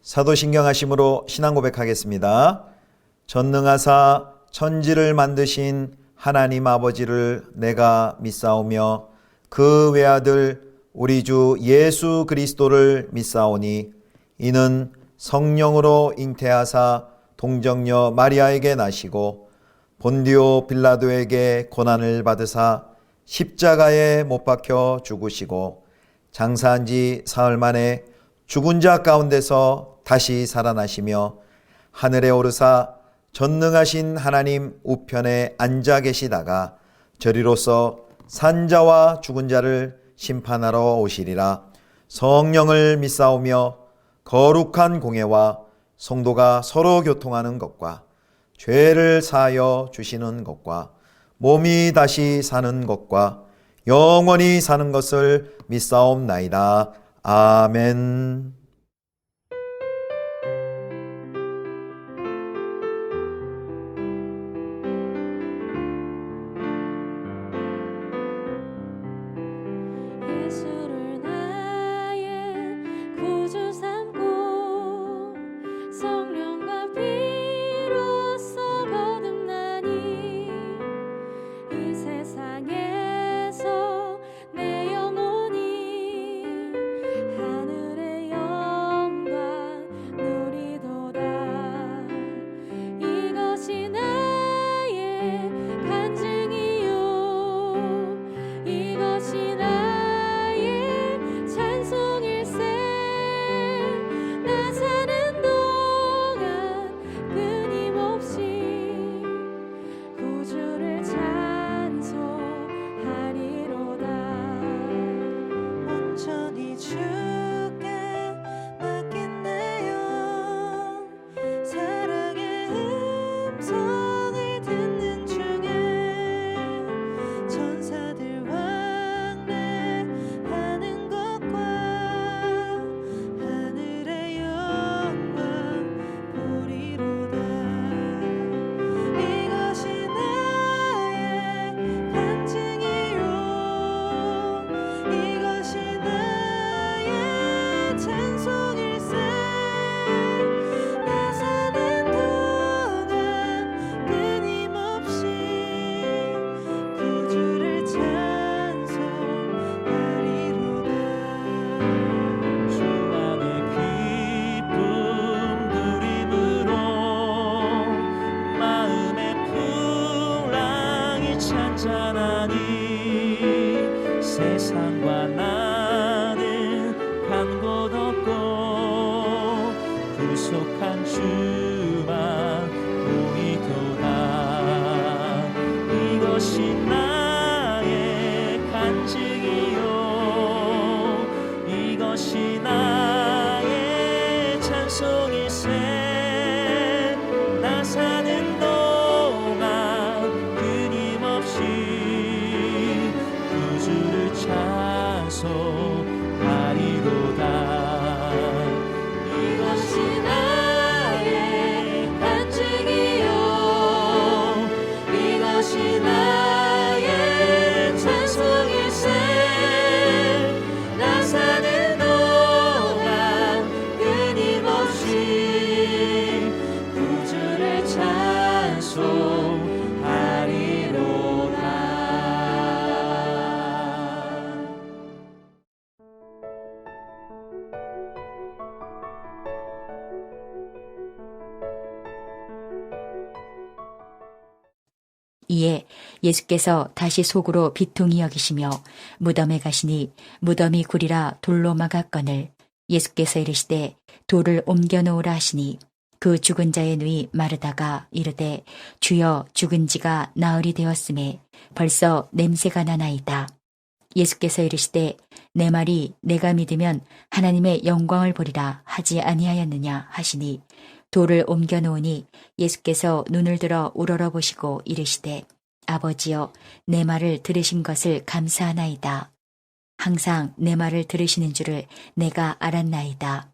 사도신경 하심으로 신앙 고백하겠습니다. 전능하사 천지를 만드신 하나님 아버지를 내가 믿사오며 그 외아들 우리 주 예수 그리스도를 믿사오니 이는 성령으로 잉태하사 동정녀 마리아에게 나시고 본디오 빌라도에게 고난을 받으사 십자가에 못 박혀 죽으시고 장사한 지 사흘 만에 죽은 자 가운데서 다시 살아나시며 하늘에 오르사 전능하신 하나님 우편에 앉아 계시다가 저리로서 산자와 죽은 자를 심판하러 오시리라. 성령을 믿사오며 거룩한 공예와 성도가 서로 교통하는 것과 죄를 사하여 주시는 것과 몸이 다시 사는 것과 영원히 사는 것을 믿사옵나이다. 아멘. 예수를 나의 구주 삼고 성령과 피로써 거듭나니 이 세상에서 내 영혼이 하늘의 영광 누리도다. 이것이 나의 간증이요 이것이 나의 찬송일세. 나 사는 동안 끊임없이 구주를 찬송하리로다. 온전히 주께 맡긴 내 영 사랑의 음성을 듣는 중에 천사들 왕래하는 것과 하늘의 영광 보리로다. 이것이 나의 간증이요 이것이 나의 찬송일세. 나 사는 동안 끊임없이 구주를 찬송하리로다. 주 안에 기쁨 누림으로 마음의 풍랑이 찬찬하니 세상과 나는 간 곳 없고 구속한 주만 보이도다. 이것이 나의 간증이요 이것이 나의 찬송일세. 나 사는 동안 끊임없이 구주를 찬송하리로다. 이것이 나의 간증이요 이것이 나의 찬송일세. 나 사는 동안 끊임없이 구주를 찬송하리로다. 이에 예수께서 다시 속으로 비통히 여기시며 무덤에 가시니 무덤이 굴이라 돌로 막았거늘 예수께서 이르시되 돌을 옮겨 놓으라 하시니 그 죽은 자의 누이 마르다가 이르되 주여 죽은 지가 나흘이 되었음에 벌써 냄새가 나나이다. 예수께서 이르시되 내 말이 내가 믿으면 하나님의 영광을 보리라 하지 아니하였느냐 하시니 돌을 옮겨 놓으니 예수께서 눈을 들어 우러러 보시고 이르시되 아버지여 내 말을 들으신 것을 감사하나이다. 항상 내 말을 들으시는 줄을 내가 알았나이다.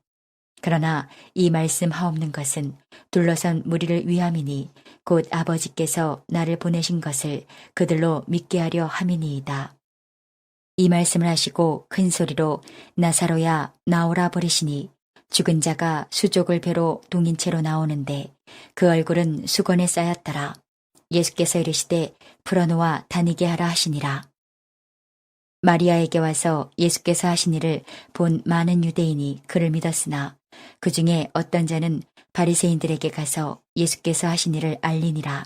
그러나 이 말씀 하옵는 것은 둘러선 무리를 위함이니 곧 아버지께서 나를 보내신 것을 그들로 믿게 하려 함이니이다. 이 말씀을 하시고 큰 소리로 나사로야 나오라 부르시니 죽은 자가 수족을 배로 동인 채로 나오는데 그 얼굴은 수건에 쌓였더라. 예수께서 이르시되 풀어놓아 다니게 하라 하시니라. 마리아에게 와서 예수께서 하신 일을 본 많은 유대인이 그를 믿었으나 그 중에 어떤 자는 바리새인들에게 가서 예수께서 하신 일을 알리니라.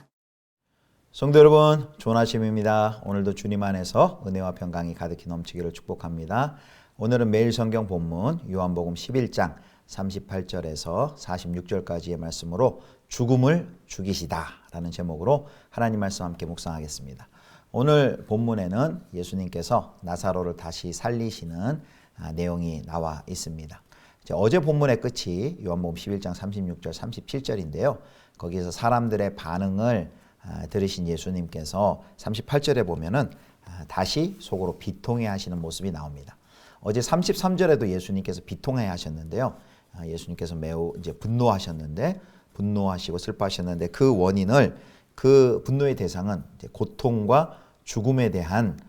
성도 여러분, 좋은 아침입니다. 오늘도 주님 안에서 은혜와 평강이 가득히 넘치기를 축복합니다. 오늘은 매일 성경 본문 요한복음 11장 38절에서 46절까지의 말씀으로 죽음을 죽이시다 라는 제목으로 하나님 말씀 함께 묵상하겠습니다. 오늘 본문에는 예수님께서 나사로를 다시 살리시는 내용이 나와 있습니다. 어제 본문의 끝이 요한복음 11장 36절 37절인데요. 거기에서 사람들의 반응을 들으신 예수님께서 38절에 보면은 다시 속으로 비통해 하시는 모습이 나옵니다. 어제 33절에도 예수님께서 비통해 하셨는데요. 예수님께서 매우 이제 분노하셨는데 분노하시고 슬퍼하셨는데 그 원인을 그 분노의 대상은 이제 고통과 죽음에 대한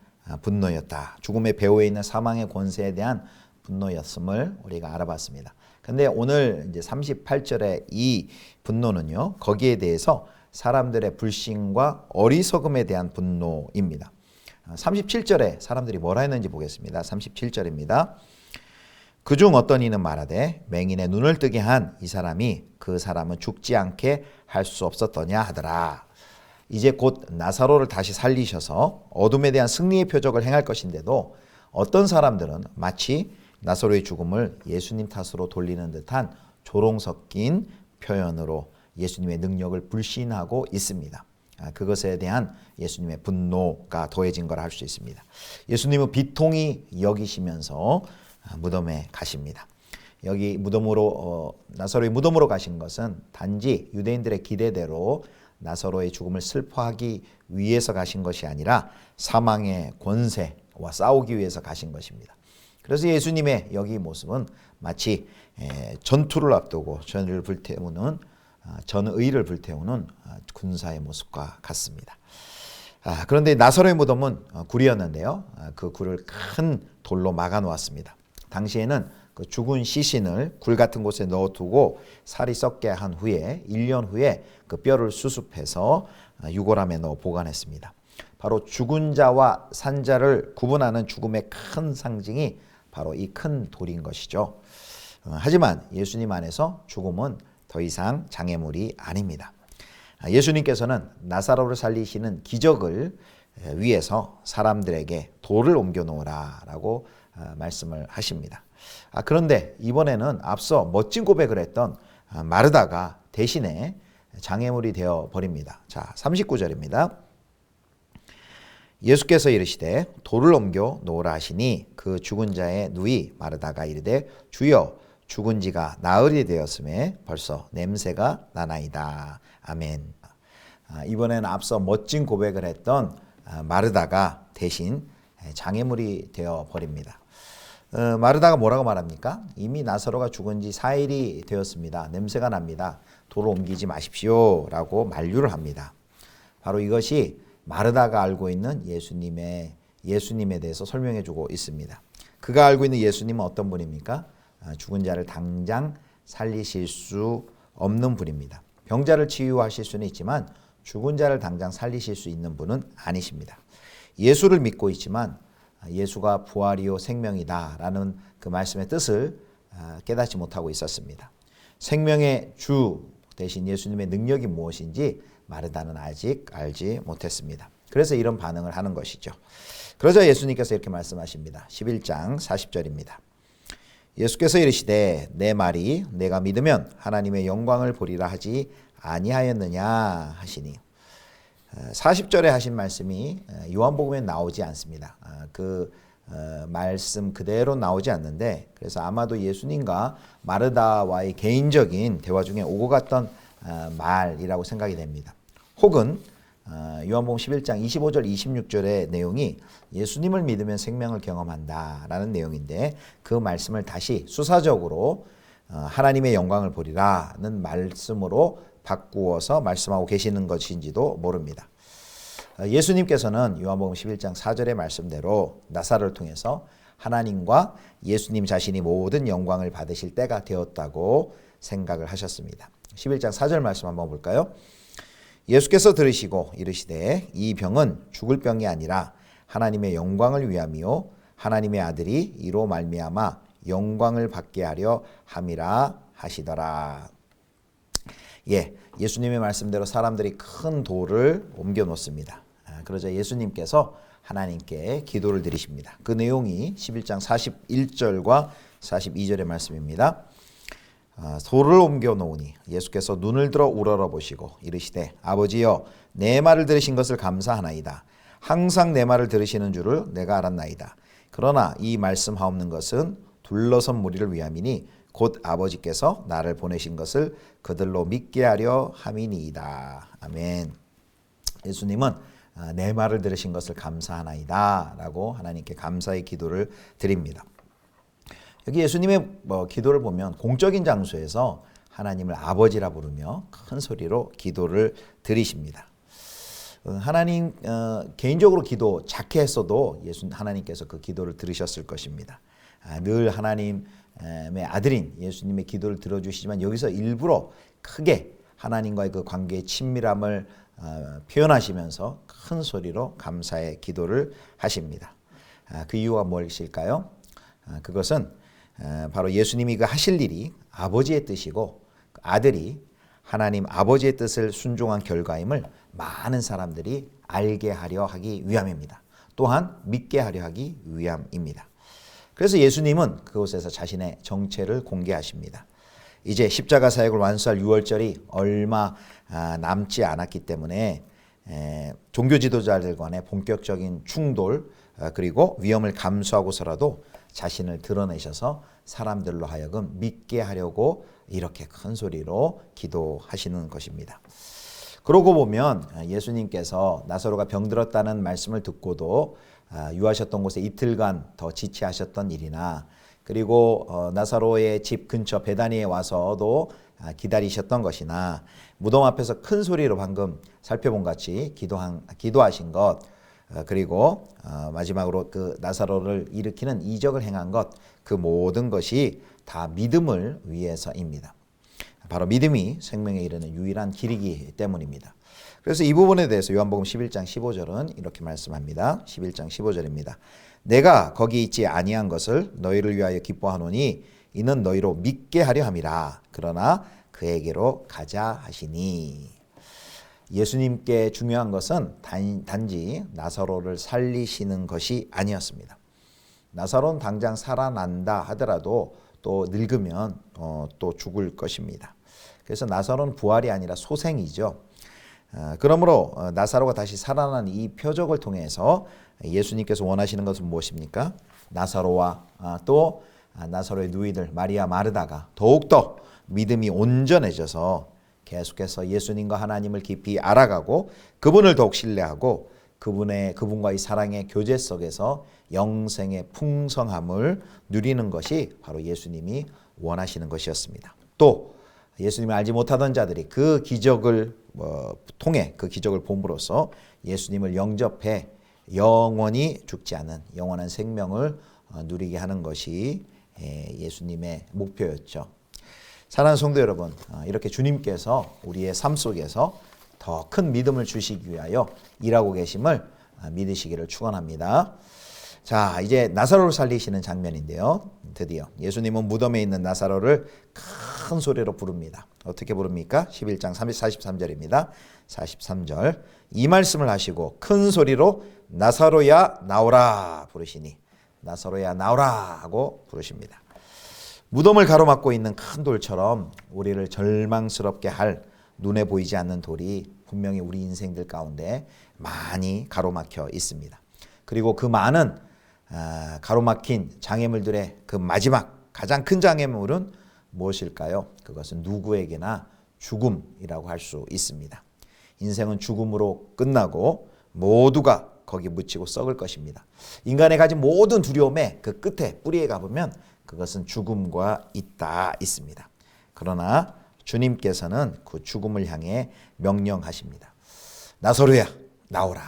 분노였다. 죽음의 배후에 있는 사망의 권세에 대한 분노였음을 우리가 알아봤습니다. 근데 오늘 이제 38절의 이 분노는요. 거기에 대해서 사람들의 불신과 어리석음에 대한 분노입니다. 37절에 사람들이 뭐라 했는지 보겠습니다. 37절입니다. 그중 어떤 이는 말하되 맹인의 눈을 뜨게 한 이 사람이 그 사람은 죽지 않게 할 수 없었더냐 하더라. 이제 곧 나사로를 다시 살리셔서 어둠에 대한 승리의 표적을 행할 것인데도 어떤 사람들은 마치 나사로의 죽음을 예수님 탓으로 돌리는 듯한 조롱 섞인 표현으로 예수님의 능력을 불신하고 있습니다. 그것에 대한 예수님의 분노가 더해진 거라 할 수 있습니다. 예수님은 비통히 여기시면서 무덤에 가십니다. 여기 무덤으로 나사로의 무덤으로 가신 것은 단지 유대인들의 기대대로 나사로의 죽음을 슬퍼하기 위해서 가신 것이 아니라 사망의 권세와 싸우기 위해서 가신 것입니다. 그래서 예수님의 여기 모습은 마치 전투를 앞두고 전의를 불태우는 군사의 모습과 같습니다. 그런데 나사로의 무덤은 굴이었는데요. 그 굴을 큰 돌로 막아 놓았습니다. 당시에는 그 죽은 시신을 굴 같은 곳에 넣어두고 살이 썩게 한 후에 1년 후에 그 뼈를 수습해서 유골함에 넣어 보관했습니다. 바로 죽은 자와 산 자를 구분하는 죽음의 큰 상징이 바로 이 큰 돌인 것이죠. 하지만 예수님 안에서 죽음은 더 이상 장애물이 아닙니다. 예수님께서는 나사로를 살리시는 기적을 위해서 사람들에게 돌을 옮겨 놓으라 라고 말씀을 하십니다. 그런데 이번에는 앞서 멋진 고백을 했던 마르다가 대신에 장애물이 되어 버립니다. 자, 39절입니다. 예수께서 이르시되 돌을 옮겨 놓으라 하시니 그 죽은 자의 누이 마르다가 이르되 주여 죽은 지가 나흘이 되었음에 벌써 냄새가 나나이다. 아멘. 이번에는 앞서 멋진 고백을 했던 마르다가 대신 장애물이 되어 버립니다. 마르다가 뭐라고 말합니까? 이미 나사로가 죽은 지 4일이 되었습니다. 냄새가 납니다. 돌을 옮기지 마십시오 라고 만류를 합니다. 바로 이것이 마르다가 알고 있는 예수님에 대해서 설명해 주고 있습니다. 그가 알고 있는 예수님은 어떤 분입니까? 죽은 자를 당장 살리실 수 없는 분입니다. 병자를 치유하실 수는 있지만 죽은 자를 당장 살리실 수 있는 분은 아니십니다. 예수를 믿고 있지만 예수가 부활이요 생명이다 라는 그 말씀의 뜻을 깨닫지 못하고 있었습니다. 생명의 주 대신 예수님의 능력이 무엇인지 마르다는 아직 알지 못했습니다. 그래서 이런 반응을 하는 것이죠. 그러자 예수님께서 이렇게 말씀하십니다. 11장 40절입니다. 예수께서 이르시되 내 말이 내가 믿으면 하나님의 영광을 보리라 하지 아니하였느냐 하시니 40절에 하신 말씀이 요한복음에 나오지 않습니다. 그 말씀 그대로 나오지 않는데 그래서 아마도 예수님과 마르다와의 개인적인 대화 중에 오고 갔던 말이라고 생각이 됩니다. 혹은 요한복음 11장 25절 26절의 내용이 예수님을 믿으면 생명을 경험한다 라는 내용인데 그 말씀을 다시 수사적으로 하나님의 영광을 보리라는 말씀으로 바꾸어서 말씀하고 계시는 것인지도 모릅니다. 예수님께서는 요한복음 11장 4절의 말씀대로 나사로를 통해서 하나님과 예수님 자신이 모든 영광을 받으실 때가 되었다고 생각을 하셨습니다. 11장 4절 말씀 한번 볼까요? 예수께서 들으시고 이르시되 이 병은 죽을 병이 아니라 하나님의 영광을 위함이요 하나님의 아들이 이로 말미암아 영광을 받게 하려 함이라 하시더라. 예수님의 말씀대로 사람들이 큰 돌을 옮겨 놓습니다. 그러자 예수님께서 하나님께 기도를 드리십니다. 그 내용이 11장 41절과 42절의 말씀입니다. 돌을 옮겨 놓으니 예수께서 눈을 들어 우러러 보시고 이르시되 아버지여 내 말을 들으신 것을 감사하나이다. 항상 내 말을 들으시는 줄을 내가 알았나이다. 그러나 이 말씀하옵는 것은 둘러선 무리를 위함이니 곧 아버지께서 나를 보내신 것을 그들로 믿게 하려 함이니이다. 아멘. 예수님은 내 말을 들으신 것을 감사하나이다 라고 하나님께 감사의 기도를 드립니다. 여기 예수님의 기도를 보면 공적인 장소에서 하나님을 아버지라 부르며 큰 소리로 기도를 드리십니다. 하나님 개인적으로 기도 작게 했어도 하나님께서 그 기도를 들으셨을 것입니다. 늘 하나님의 아들인 예수님의 기도를 들어주시지만 여기서 일부러 크게 하나님과의 그 관계의 친밀함을 표현하시면서 큰 소리로 감사의 기도를 하십니다. 그 이유가 무엇일까요? 그것은 바로 예수님이 그 하실 일이 아버지의 뜻이고 아들이 하나님 아버지의 뜻을 순종한 결과임을 많은 사람들이 알게 하려 하기 위함입니다. 또한 믿게 하려 하기 위함입니다. 그래서 예수님은 그곳에서 자신의 정체를 공개하십니다. 이제 십자가 사역을 완수할 6월절이 얼마 남지 않았기 때문에 종교 지도자들 간의 본격적인 충돌 그리고 위험을 감수하고서라도 자신을 드러내셔서 사람들로 하여금 믿게 하려고 이렇게 큰 소리로 기도하시는 것입니다. 그러고 보면 예수님께서 나사로가 병들었다는 말씀을 듣고도 유하셨던 곳에 이틀간 더 지체하셨던 일이나 그리고 나사로의 집 근처 베다니에 와서도 기다리셨던 것이나 무덤 앞에서 큰 소리로 방금 살펴본 같이 기도하신 것 그리고 마지막으로 그 나사로를 일으키는 이적을 행한 것 그 모든 것이 다 믿음을 위해서입니다. 바로 믿음이 생명에 이르는 유일한 길이기 때문입니다. 그래서 이 부분에 대해서 요한복음 11장 15절은 이렇게 말씀합니다. 11장 15절입니다. 내가 거기 있지 아니한 것을 너희를 위하여 기뻐하노니 이는 너희로 믿게 하려 함이라. 그러나 그에게로 가자 하시니. 예수님께 중요한 것은 단지 나사로를 살리시는 것이 아니었습니다. 나사로는 당장 살아난다 하더라도 또 늙으면 또 죽을 것입니다. 그래서 나사로는 부활이 아니라 소생이죠. 그러므로 나사로가 다시 살아난 이 표적을 통해서 예수님께서 원하시는 것은 무엇입니까? 나사로와 또 나사로의 누이들 마리아 마르다가 더욱더 믿음이 온전해져서 계속해서 예수님과 하나님을 깊이 알아가고 그분을 더욱 신뢰하고 그분과의 사랑의 교제 속에서 영생의 풍성함을 누리는 것이 바로 예수님이 원하시는 것이었습니다. 또 예수님을 알지 못하던 자들이 그 기적을 통해 그 기적을 봄으로써 예수님을 영접해 영원히 죽지 않은 영원한 생명을 누리게 하는 것이 예수님의 목표였죠. 사랑하는 성도 여러분, 이렇게 주님께서 우리의 삶 속에서 더 큰 믿음을 주시기 위하여 일하고 계심을 믿으시기를 축원합니다. 자, 이제 나사로를 살리시는 장면인데요. 드디어 예수님은 무덤에 있는 나사로를 큰 소리로 부릅니다. 어떻게 부릅니까? 11장 43절입니다. 43절. 이 말씀을 하시고 큰 소리로 나사로야 나오라 부르시니 나사로야 나오라 하고 부르십니다. 무덤을 가로막고 있는 큰 돌처럼 우리를 절망스럽게 할 눈에 보이지 않는 돌이 분명히 우리 인생들 가운데 많이 가로막혀 있습니다. 그리고 그 많은 가로막힌 장애물들의 그 마지막 가장 큰 장애물은 무엇일까요? 그것은 누구에게나 죽음이라고 할 수 있습니다. 인생은 죽음으로 끝나고 모두가 거기 묻히고 썩을 것입니다. 인간의 가진 모든 두려움의 그 끝에 뿌리에 가보면 그것은 죽음과 있습니다. 그러나 주님께서는 그 죽음을 향해 명령하십니다. 나사로야 나오라.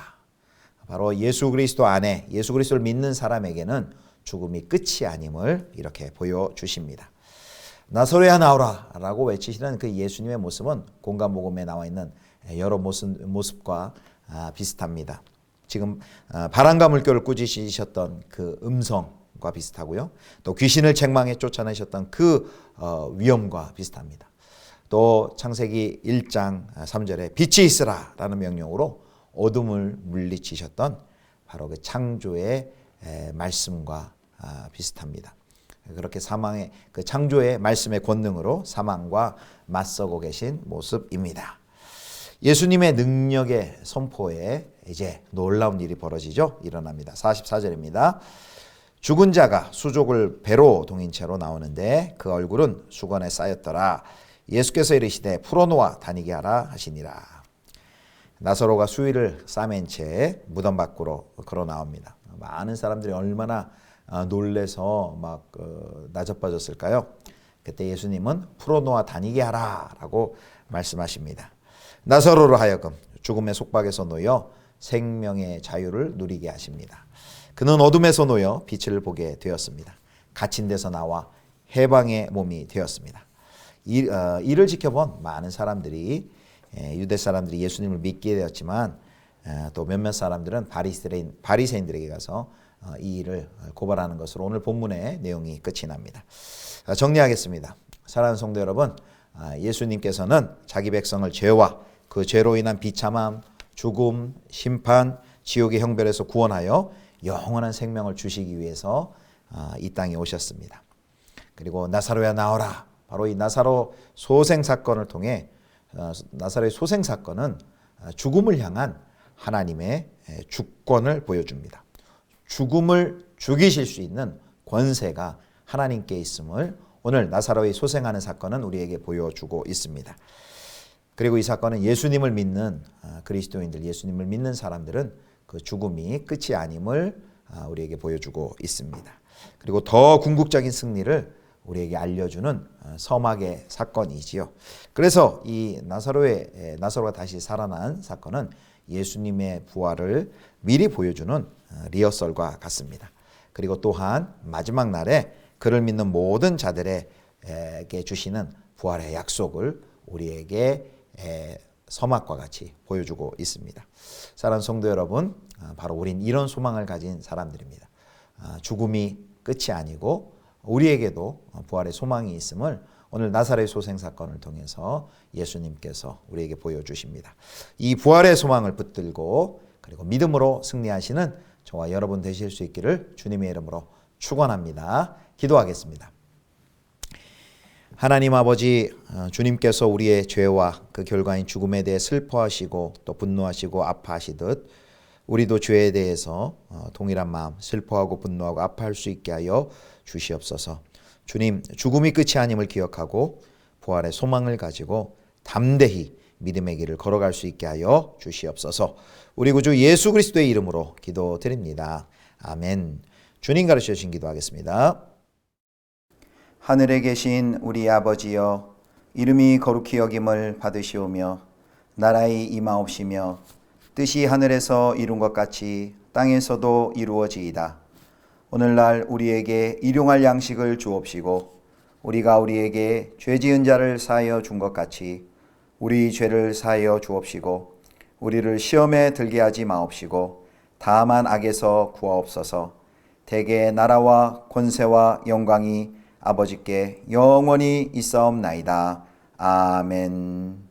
바로 예수 그리스도 안에 예수 그리스도를 믿는 사람에게는 죽음이 끝이 아님을 이렇게 보여주십니다. 나사로야 나오라 라고 외치시는 그 예수님의 모습은 공간복음에 나와 있는 여러 모습과 비슷합니다. 지금 바람과 물결을 꾸짖으셨던 그 음성과 비슷하고요. 또 귀신을 책망에 쫓아내셨던 그 위엄과 비슷합니다. 또 창세기 1장 3절에 빛이 있으라 라는 명령으로 어둠을 물리치셨던 바로 그 창조의 말씀과 비슷합니다. 그렇게 사망의 그 창조의 말씀의 권능으로 사망과 맞서고 계신 모습입니다. 예수님의 능력의 선포에 이제 놀라운 일이 벌어지죠. 일어납니다. 44절입니다. 죽은 자가 수족을 배로 동인 채로 나오는데 그 얼굴은 수건에 쌓였더라. 예수께서 이르시되 풀어놓아 다니게 하라 하시니라. 나사로가 수의를 싸맨 채 무덤 밖으로 걸어 나옵니다. 많은 사람들이 얼마나 놀래서 막 나자빠졌을까요? 그때 예수님은 풀어놓아 다니게 하라 라고 말씀하십니다. 나사로로 하여금 죽음의 속박에서 놓여 생명의 자유를 누리게 하십니다. 그는 어둠에서 놓여 빛을 보게 되었습니다. 갇힌 데서 나와 해방의 몸이 되었습니다. 이를 지켜본 많은 사람들이 유대 사람들이 예수님을 믿게 되었지만 또 몇몇 사람들은 바리새인들에게 가서 이 일을 고발하는 것으로 오늘 본문의 내용이 끝이 납니다. 정리하겠습니다. 사랑하는 성도 여러분, 예수님께서는 자기 백성을 죄와 그 죄로 인한 비참함, 죽음, 심판, 지옥의 형벌에서 구원하여 영원한 생명을 주시기 위해서 이 땅에 오셨습니다. 그리고 나사로야 나오라. 바로 이 나사로 소생 사건을 통해 나사로의 소생 사건은 죽음을 향한 하나님의 주권을 보여줍니다. 죽음을 죽이실 수 있는 권세가 하나님께 있음을 오늘 나사로의 소생하는 사건은 우리에게 보여주고 있습니다. 그리고 이 사건은 예수님을 믿는 그리스도인들, 예수님을 믿는 사람들은 그 죽음이 끝이 아님을 우리에게 보여주고 있습니다. 그리고 더 궁극적인 승리를 우리에게 알려주는 서막의 사건이지요. 그래서 이 나사로가 다시 살아난 사건은 예수님의 부활을 미리 보여주는 리허설과 같습니다. 그리고 또한 마지막 날에 그를 믿는 모든 자들에게 주시는 부활의 약속을 우리에게 서막과 같이 보여주고 있습니다. 사랑하는 성도 여러분, 바로 우린 이런 소망을 가진 사람들입니다. 죽음이 끝이 아니고 우리에게도 부활의 소망이 있음을 오늘 나사로의 소생 사건을 통해서 예수님께서 우리에게 보여주십니다. 이 부활의 소망을 붙들고 그리고 믿음으로 승리하시는 저와 여러분 되실 수 있기를 주님의 이름으로 축원합니다. 기도하겠습니다. 하나님 아버지, 주님께서 우리의 죄와 그 결과인 죽음에 대해 슬퍼하시고 또 분노하시고 아파하시듯 우리도 죄에 대해서 동일한 마음 슬퍼하고 분노하고 아파할 수 있게 하여 주시옵소서. 주님, 죽음이 끝이 아님을 기억하고 부활의 소망을 가지고 담대히 믿음의 길을 걸어갈 수 있게 하여 주시옵소서. 우리 구주 예수 그리스도의 이름으로 기도드립니다. 아멘. 주님 가르쳐 주신 기도하겠습니다. 하늘에 계신 우리 아버지여, 이름이 거룩히 여김을 받으시오며 나라의 임하옵시며 뜻이 하늘에서 이룬 것 같이 땅에서도 이루어지이다. 오늘날 우리에게 일용할 양식을 주옵시고 우리가 우리에게 죄 지은 자를 사하여 준 것 같이 우리 죄를 사하여 주옵시고 우리를 시험에 들게 하지 마옵시고 다만 악에서 구하옵소서. 대개 나라와 권세와 영광이 아버지께 영원히 있사옵나이다. 아멘.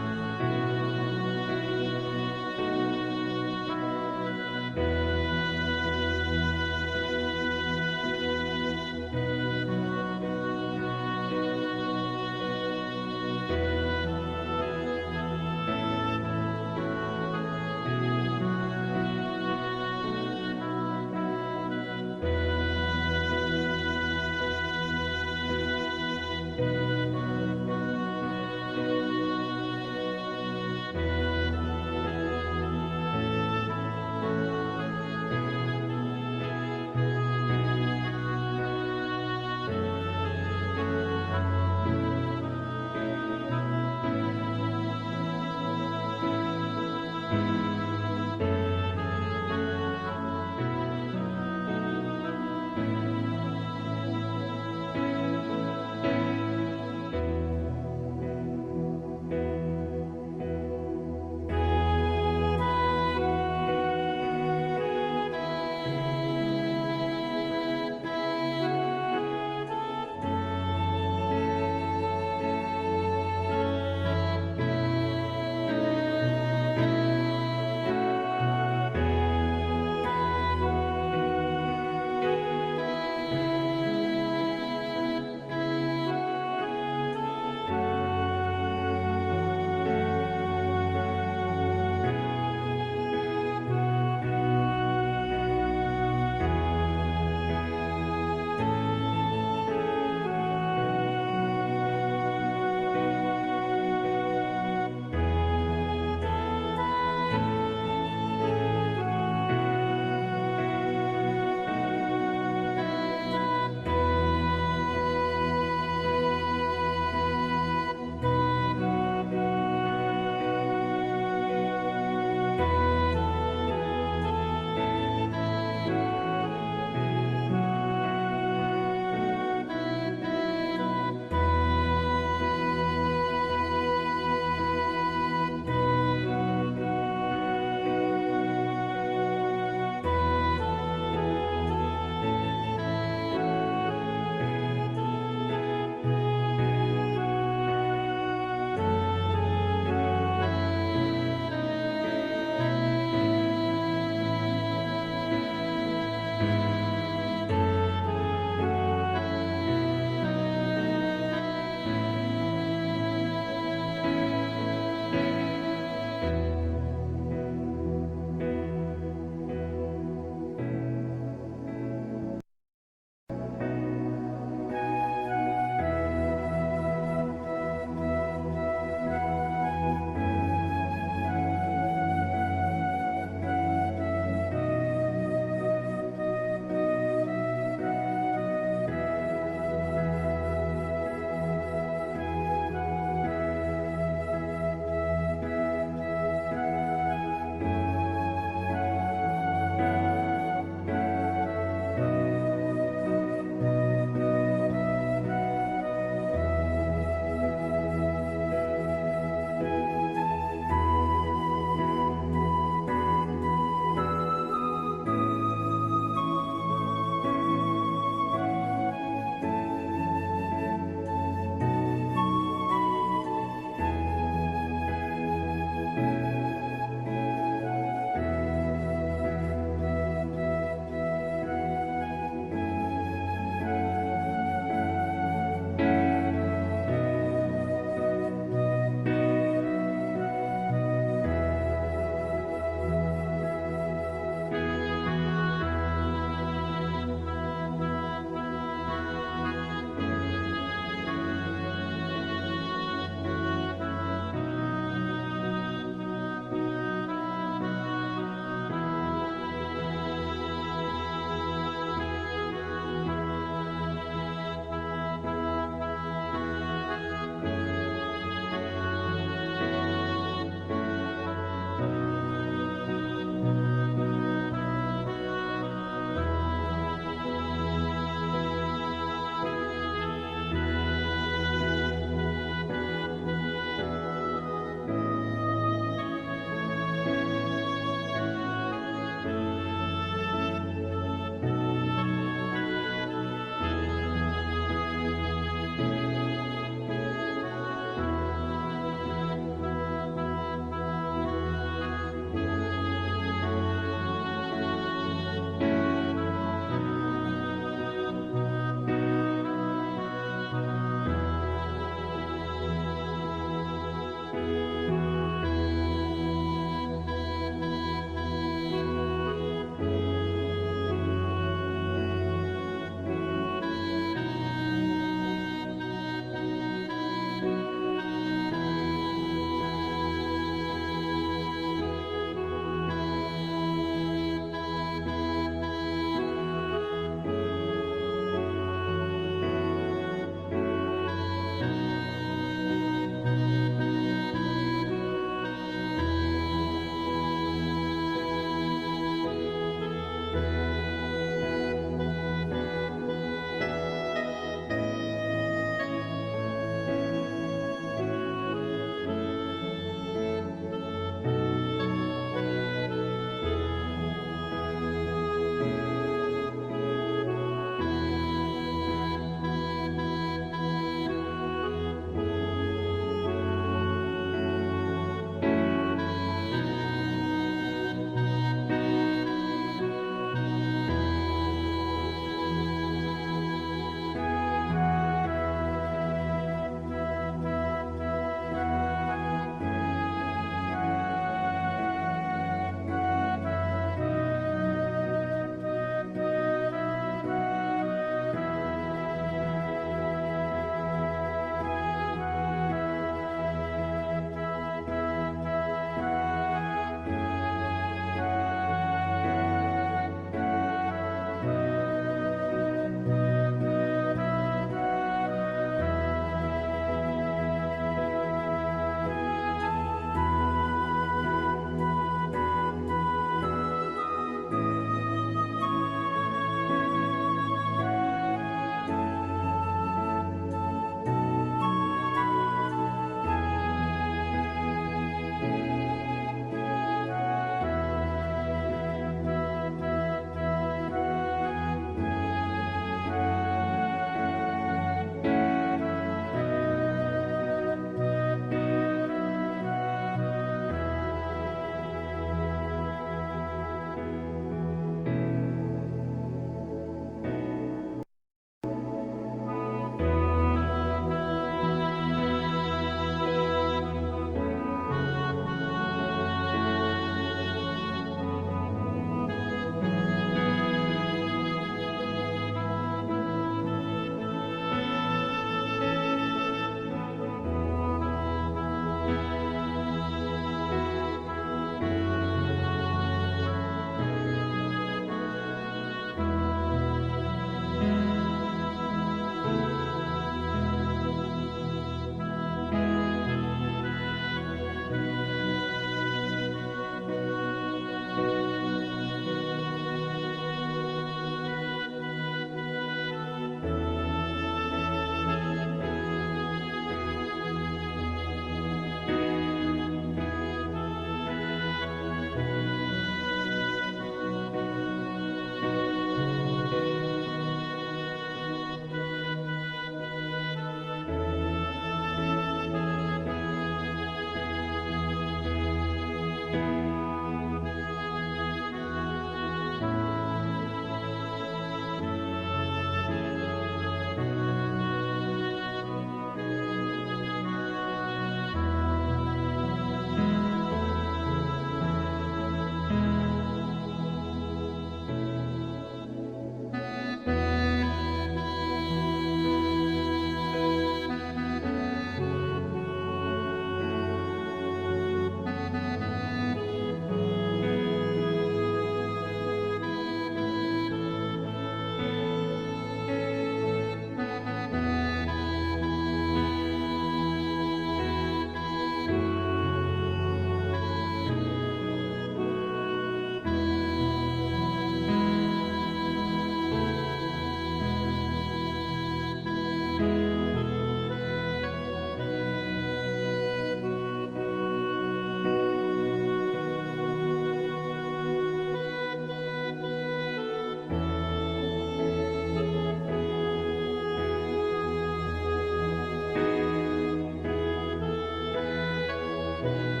주